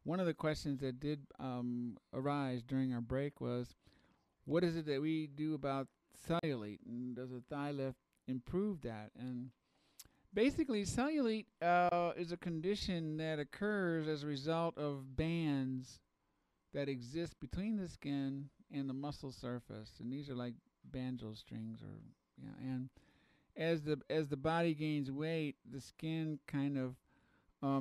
one of the questions that did arise during our break was, what is it that we do about cellulite, and does a thigh lift improve that? And basically, cellulite is a condition that occurs as a result of bands that exist between the skin and the muscle surface, and these are like banjo strings, or yeah. And as the body gains weight, the skin kind of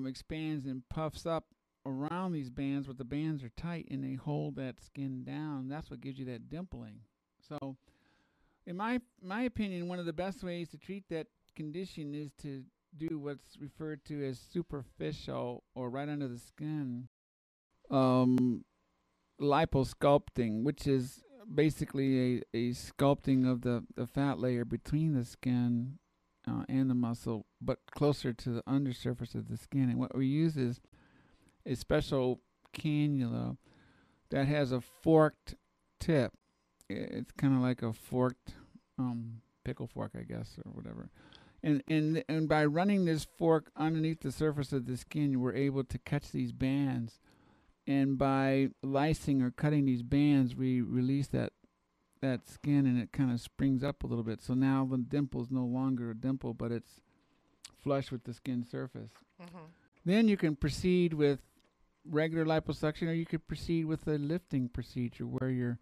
expands and puffs up around these bands, but the bands are tight and they hold that skin down. That's what gives you that dimpling. So, in my opinion, one of the best ways to treat that condition is to do what's referred to as superficial or right under the skin um, liposculpting, which is basically a sculpting of the fat layer between the skin and the muscle, but closer to the undersurface of the skin. And what we use is a special cannula that has a forked tip. It's kind of like a forked pickle fork, I guess, or whatever. And by running this fork underneath the surface of the skin, we're able to catch these bands. And by lysing or cutting these bands, we release that skin, and it kind of springs up a little bit. So now the dimple is no longer a dimple, but it's flush with the skin surface. Mhm. Then you can proceed with regular liposuction, or you could proceed with a lifting procedure where you're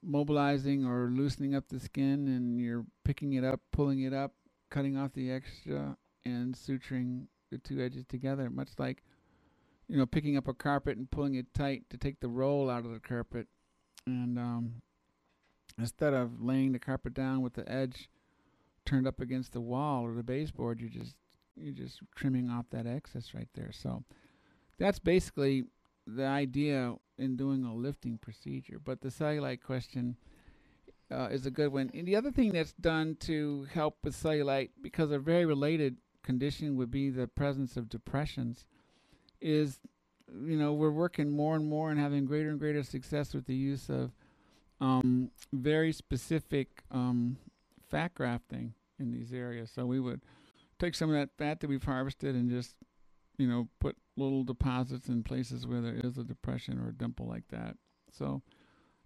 mobilizing or loosening up the skin, and you're picking it up, pulling it up, cutting off the extra, and suturing the two edges together, much like picking up a carpet and pulling it tight to take the roll out of the carpet. And instead of laying the carpet down with the edge turned up against the wall or the baseboard, you're just trimming off that excess right there. So that's basically the idea in doing a lifting procedure. But the cellulite question is a good one. And the other thing that's done to help with cellulite, because a very related condition would be the presence of depressions, is we're working more and more and having greater and greater success with the use of very specific fat grafting in these areas. So we would take some of that fat that we've harvested and just put little deposits in places where there is a depression or a dimple like that. So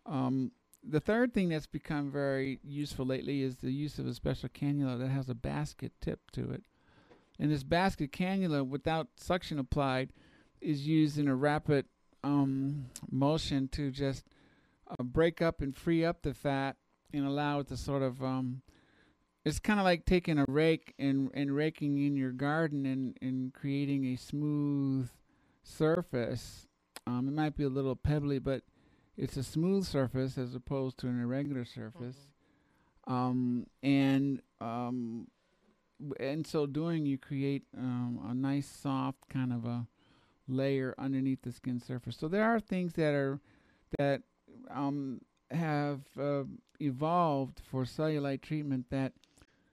the third thing that's become very useful lately is the use of a special cannula that has a basket tip to it. And this basket cannula, without suction applied, is used in a rapid motion to just break up and free up the fat and allow it to sort of it's kind of like taking a rake and raking in your garden and creating a smooth surface. It might be a little pebbly, but it's a smooth surface as opposed to an irregular surface. Mhm. And in so doing, you create a nice soft kind of a layer underneath the skin surface. So there are things that have evolved for cellulite treatment that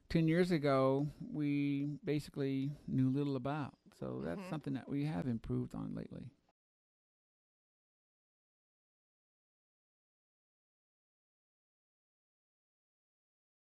10 years ago we basically knew little about. So that's Mhm. something that we have improved on lately.